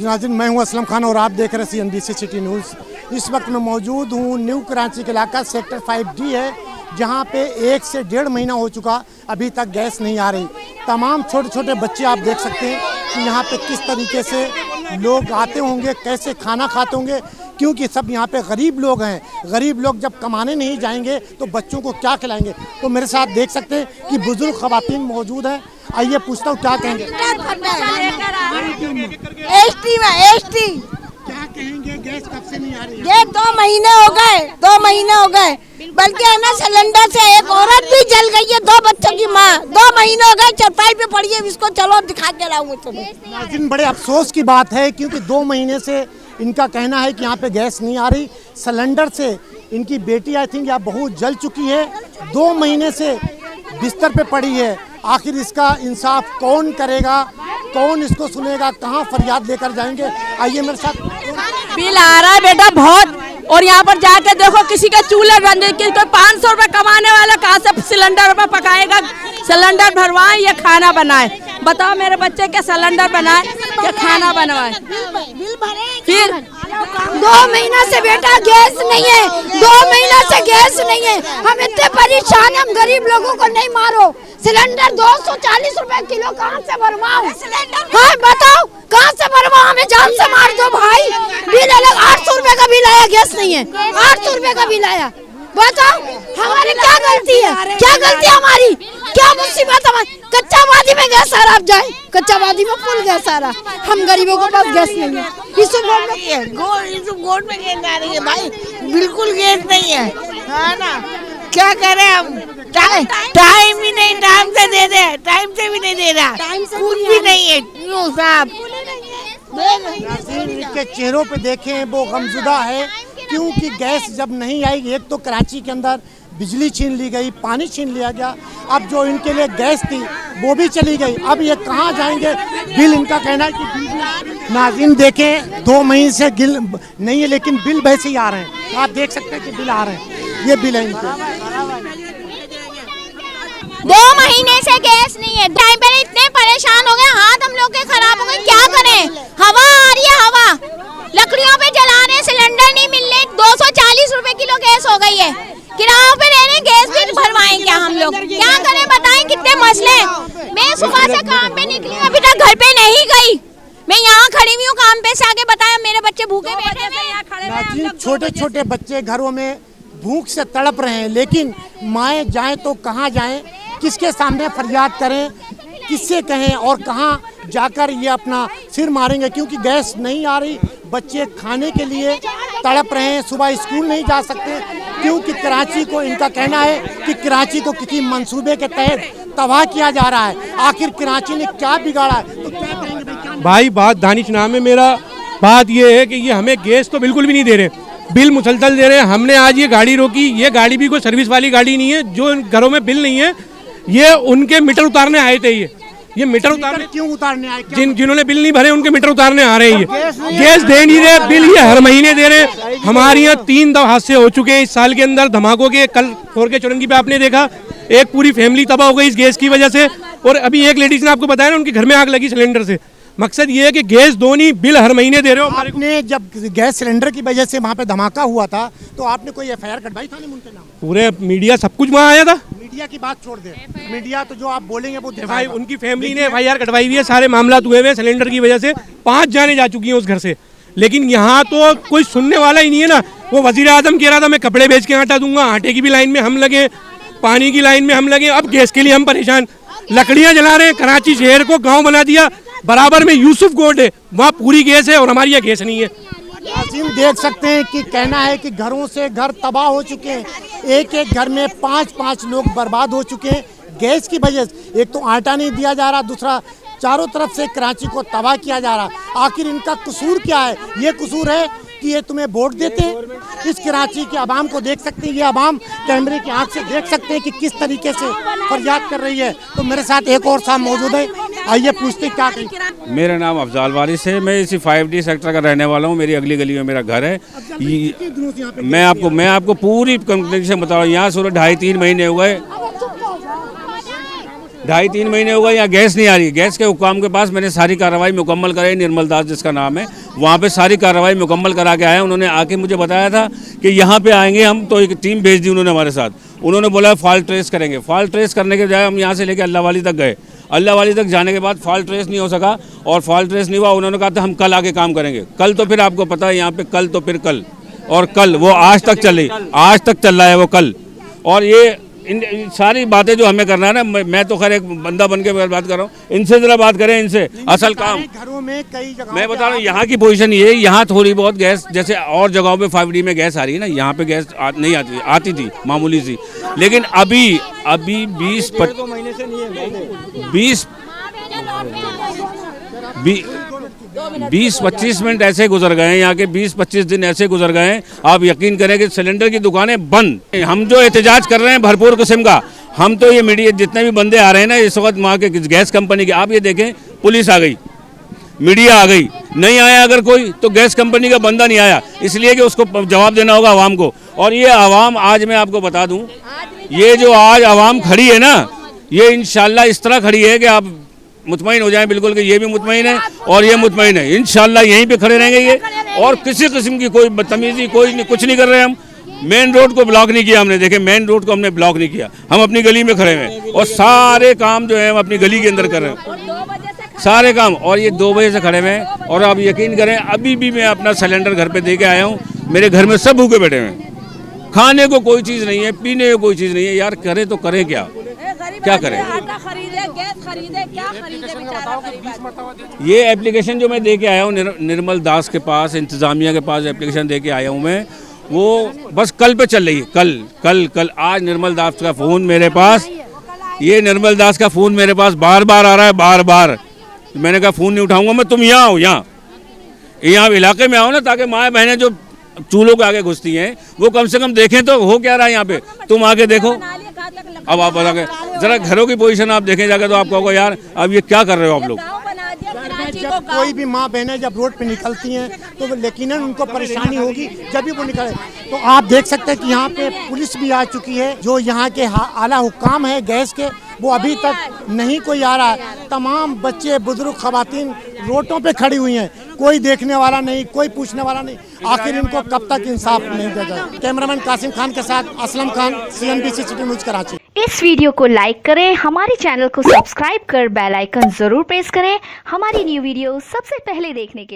नाज़रीन, मैं हूं असलम खान और आप देख रहे हैं CNBC सिटी न्यूज़। इस वक्त मैं मौजूद हूं न्यू कराची के इलाका सेक्टर 5D है, जहां पे 1 से 1.5 महीना हो चुका, अभी तक गैस नहीं आ रही। तमाम छोटे छोटे बच्चे आप देख सकते हैं कि यहाँ पे किस तरीके से लोग आते होंगे, कैसे खाना खाते होंगे, क्योंकि सब यहाँ पे गरीब लोग हैं। गरीब लोग जब कमाने नहीं जाएंगे तो बच्चों को क्या खिलाएंगे। तो मेरे साथ देख सकते हैं कि बुजुर्ग खवातीन मौजूद हैं। आइए पूछता हूँ क्या कहेंगे। क्या कहेंगे, गैस कब से नहीं आ रही है? ये 2 महीने हो गए, 2 महीने हो गए। बल्कि है ना, सिलेंडर से एक औरत भी जल गई है, 2 बच्चों की माँ। 2 महीने हो गए, चरपाई पे पड़ी है। इसको चलो दिखा के लाऊं तुम्हें। नाज़रीन, बड़े अफसोस की बात है क्योंकि 2 महीने से इनका कहना है कि यहाँ पे गैस नहीं आ रही। सिलेंडर से इनकी बेटी आई थिंक यहाँ बहुत जल चुकी है, 2 महीने से बिस्तर पे पड़ी है। आखिर इसका इंसाफ कौन करेगा, कौन इसको सुनेगा, कहाँ फरियाद लेकर जाएंगे। आइए मेरे साथ। बिल आ रहा है बेटा बहुत, और यहाँ पर जाके देखो किसी का चूल्हा बंद है, कोई 500 रुपए कमाने वाला कहाँ से सिलेंडर पर पकाएगा। सिलेंडर भरवाए या खाना बनाए, बताओ मेरे बच्चे के सिलेंडर बनाए या खाना बनवाए। फिर 2 महीना से बेटा गैस नहीं है, 2 महीना से गैस नहीं है। हम इतने परेशान, हम गरीब लोगों को नहीं मारो। सिलेंडर 240 रुपए किलो कहाँ से भरवाओ? हाँ बताओ, कहाँ से भरवाओ? हमें जान से मार दो भाई। बिल अलग 800 रुपए का बिल आया, गैस नहीं है। 800 रुपए का बिल आया। बताओ हमारी क्या गलती है, क्या गलती है हमारी, क्या मुसीबत हमारी। कच्चा वादी में गैस आ रहा, आप जाए कच्चा वादी में फुल गैस आ रहा। हम गरीबों को पास गैस नहीं है। इस गोड में गैस आ रही है भाई, बिल्कुल गैस नहीं है। हाँ ना, क्या करें हम। टाइम ही नहीं, टाइम से दे दे, टाइम से भी नहीं दे रहा, कुछ भी नहीं है साहब। इनके चेहरों पे देखें, वो गमजुदा है क्योंकि गैस जब नहीं आएगी। एक तो कराची के अंदर बिजली छीन ली गई, पानी छीन लिया गया, अब जो इनके लिए गैस थी वो भी चली गई। अब ये कहाँ जाएंगे। बिल इनका कहना है कि नाज़रीन देखें 2 महीने से बिल नहीं है, लेकिन बिल वैसे ही आ रहे हैं। आप देख सकते हैं कि बिल आ रहे हैं, ये बिल है इनके। 2 महीने से गैस नहीं है। टाइम पे इतने परेशान हो गए, हाथ हम लोग के खराब हो गए। क्या करें, हवा आ रही है, हवा लकड़ियों पे जला रहे, सिलेंडर नहीं मिल रहे। 240 रुपए किलो गैस हो गई है। किरायों पे रह रहे, गैस भी भरवाएं क्या हम लोग? क्या करें बताएं, कितने मसले। मैं सुबह से काम पे निकली, अभी तक घर पे नहीं गई। मैं यहाँ खड़ी हुई हूँ काम पे से, आगे बताया मेरे बच्चे भूखे बैठे हैं। छोटे छोटे बच्चे घरों में भूख से तड़प रहे हैं, लेकिन माएँ जाएं तो कहाँ जाएं, किसके सामने फरियाद करें, किससे कहें और कहाँ जाकर ये अपना सिर मारेंगे क्योंकि गैस नहीं आ रही। बच्चे खाने के लिए तड़प रहे हैं, सुबह स्कूल नहीं जा सकते क्योंकि कराची को, इनका कहना है कि कराची को किसी मंसूबे के तहत तबाह किया जा रहा है। आखिर कराची ने क्या बिगाड़ा है, तो क्या कहेंगे भाई? बात दानिश नाम है मेरा। बात ये है कि ये हमें गैस तो बिल्कुल भी नहीं दे रहे, बिल मुसलसल दे रहे हैं। हमने आज ये गाड़ी रोकी, ये गाड़ी भी कोई सर्विस वाली गाड़ी नहीं है। जो घरों में बिल नहीं है, ये उनके मीटर उतारने आए थे। ये मीटर उतारने क्यों उतारने आए? जिन्होंने बिल नहीं भरे उनके मीटर उतारने आ रहे हैं। गैस दे नहीं रहे, बिल ये हर महीने दे रहे हैं। हमारे यहाँ 3 हादसे हो चुके हैं इस साल के अंदर धमाकों के। कल 4 के चौरंगी पे आपने देखा, एक पूरी फैमिली तबाह हो गई इस गैस की वजह से। और अभी एक लेडीज ने आपको बताया ना, उनके घर में आग लगी सिलेंडर से। मकसद ये है कि गैस दो नहीं, बिल हर महीने दे रहे हो। आपने जब गैस सिलेंडर की वजह से वहाँ पे धमाका हुआ था तो आपने कोई FIR कटवाई था नहीं उनके नाम? पूरे मीडिया सब कुछ वहाँ आया था। मीडिया की बात छोड़ दे, मीडिया तो जो आप बोलेंगे वो भाई, उनकी फैमिली ने FIR कटवाई हुई है। सारे मामला हुए हैं सिलेंडर की वजह से। 5 जाने जा चुकी हैं उस घर से, लेकिन यहाँ तो कोई सुनने वाला ही नहीं है ना। वो वजीर आजम कह रहा था मैं कपड़े बेच के आटा दूंगा, आटे की भी लाइन में हम लगे, पानी की लाइन में हम लगे। अब गैस के लिए हम परेशान, लकड़ियाँ जला रहे हैं। कराची शहर को गाँव बना दिया, बराबर में यूसुफ कोट है, वहाँ पूरी गैस है और हमारी यहाँ गैस नहीं है। नाज़रीन देख सकते हैं कि कहना है कि घरों से घर तबाह हो चुके हैं। एक एक घर में 5-5 लोग बर्बाद हो चुके हैं गैस की वजह से। एक तो आटा नहीं दिया जा रहा, दूसरा चारों तरफ से कराची को तबाह किया जा रहा। आखिर इनका कसूर क्या है? ये कसूर है कि ये तुम्हें वोट देते हैं। इस कराची के आवाम को देख सकते हैं, ये आवाम कैमरे की आंख से देख सकते हैं कि किस तरीके से फरियाद कर रही है। तो मेरे साथ एक और साहब मौजूद है, आइए पूछते हैं क्या कहें। मेरा नाम अफजाल वारिस है, मैं इसी 5D सेक्टर का रहने वाला हूँ। मेरी अगली गली में मेरा घर है। मैं आपको पूरी कंप्लेंट से बता रहा हूँ, यहाँ सुबह 2.5-3 महीने हुए। 2.5-3 महीने हो गए यहाँ गैस नहीं आ रही। गैस के हुक्काम के पास मैंने सारी कार्रवाई मुकम्मल कराई, निर्मल दास जिसका नाम है, वहाँ पे सारी कार्रवाई मुकम्मल करा के आए। उन्होंने आके मुझे बताया था कि यहाँ पे आएंगे हम, तो एक टीम भेज दी उन्होंने हमारे साथ। उन्होंने बोला फॉल्ट ट्रेस करेंगे। फॉल्ट ट्रेस करने के बजाय हम यहाँ से लेके अल्लाह वाली तक गए। अल्लाह वाली तक जाने के बाद फॉल्ट ट्रेस नहीं हो सका, और फॉल्ट ट्रेस नहीं हुआ। उन्होंने कहा था हम कल आके काम करेंगे। कल तो फिर आपको पता है यहाँ पे कल तो फिर कल, और कल वो आज तक चल रही, आज तक चल रहा है वो कल। और ये इन सारी बातें जो हमें करना है ना, मैं तो खैर एक बंदा बन के बात कर रहा हूँ, इनसे जरा बात करें, इनसे असल काम। घरों में कई जगह मैं बता रहा हूँ यहाँ की पोजीशन ये है, यहाँ थोड़ी बहुत गैस, जैसे और जगहों पे 5D में गैस आ रही है ना, यहाँ पे गैस नहीं आती थी मामूली सी। लेकिन अभी 20-25 मिनट ऐसे गुजर गए हैं, यहाँ के 20-25 दिन ऐसे गुजर गए हैं, आप यकीन करें कि सिलेंडर की दुकानें बंद। हम जो एहतजाज कर रहे हैं भरपूर किस्म का, हम तो ये मीडिया जितने भी बंदे आ रहे हैं ना इस वक्त वहाँ के गैस कंपनी के, आप ये देखें पुलिस आ गई, मीडिया आ गई, नहीं आया अगर कोई तो गैस कंपनी का बंदा नहीं आया, इसलिए कि उसको जवाब देना होगा आवाम को। और ये आवाम, आज मैं आपको बता दूँ, ये जो आज आवाम खड़ी है ना, ये इंशाल्लाह इस तरह खड़ी है कि आप मुतमईन हो जाएं बिल्कुल कि ये भी मुतमईन है और ये मुतमईन है। इंशाल्लाह यहीं पे खड़े रहेंगे ये, और किसी किस्म की कोई बदतमीजी कुछ नहीं कर रहे हम। मेन रोड को ब्लॉक नहीं किया हमने, देखे मेन रोड को हमने ब्लॉक नहीं किया, हम अपनी गली में खड़े हैं और सारे काम जो है हम अपनी गली के अंदर कर रहे हैं, सारे काम। और ये 2 बजे से खड़े हुए हैं, और आप यकीन करें अभी भी मैं अपना सिलेंडर घर पे दे के आया हूँ। मेरे घर में सब भूखे बैठे हुए हैं, खाने को कोई चीज़ नहीं है, पीने को कोई चीज़ नहीं है। यार करें तो करें क्या करें? आटा खरीदे, गैस खरीदे, क्या खरीदे बेचारा। ये एप्लीकेशन जो मैं दे के आया हूँ निर्मल दास के पास, इंतज़ामिया के पास एप्लीकेशन दे के आया हूँ मैं, वो बस कल पे चल रही है। कल आज निर्मल दास का फ़ोन मेरे पास, ये निर्मल दास का फ़ोन मेरे पास बार बार आ रहा है, बार। मैंने कहा फ़ोन नहीं उठाऊंगा मैं, तुम यहाँ आओ, यहाँ इलाके में आओ ना, ताकि माएँ बहनें जो चूल्हों के आगे घुसती हैं वो कम से कम देखें तो हो क्या रहा है यहाँ पे। तुम आके देखो, अब आप बताओ जरा घरों की पोजीशन आप देखें जाकर, तो आप कहोगे यार अब ये क्या कर रहे हो आप लोग। जब कोई भी माँ बहनें जब रोड पे निकलती हैं तो यकीनन उनको परेशानी होगी जब भी वो निकले। तो आप देख सकते हैं कि यहाँ पे पुलिस भी आ चुकी है, जो यहाँ के आला हुक्काम है गैस के, वो अभी तक नहीं कोई आ रहा है। तमाम बच्चे, बुजुर्ग, खवातीन रोडों पे खड़ी हुई हैं, कोई देखने वाला नहीं, कोई पूछने वाला नहीं। आखिर इनको कब तक इंसाफ नहीं दिया जाए। कैमरामैन कासिम खान के साथ Aslam Khan, CNBC city news Karachi. इस वीडियो को लाइक करें, हमारे चैनल को सब्सक्राइब कर बेल आइकन जरूर प्रेस करें हमारी न्यू वीडियो सबसे पहले देखने के लिए।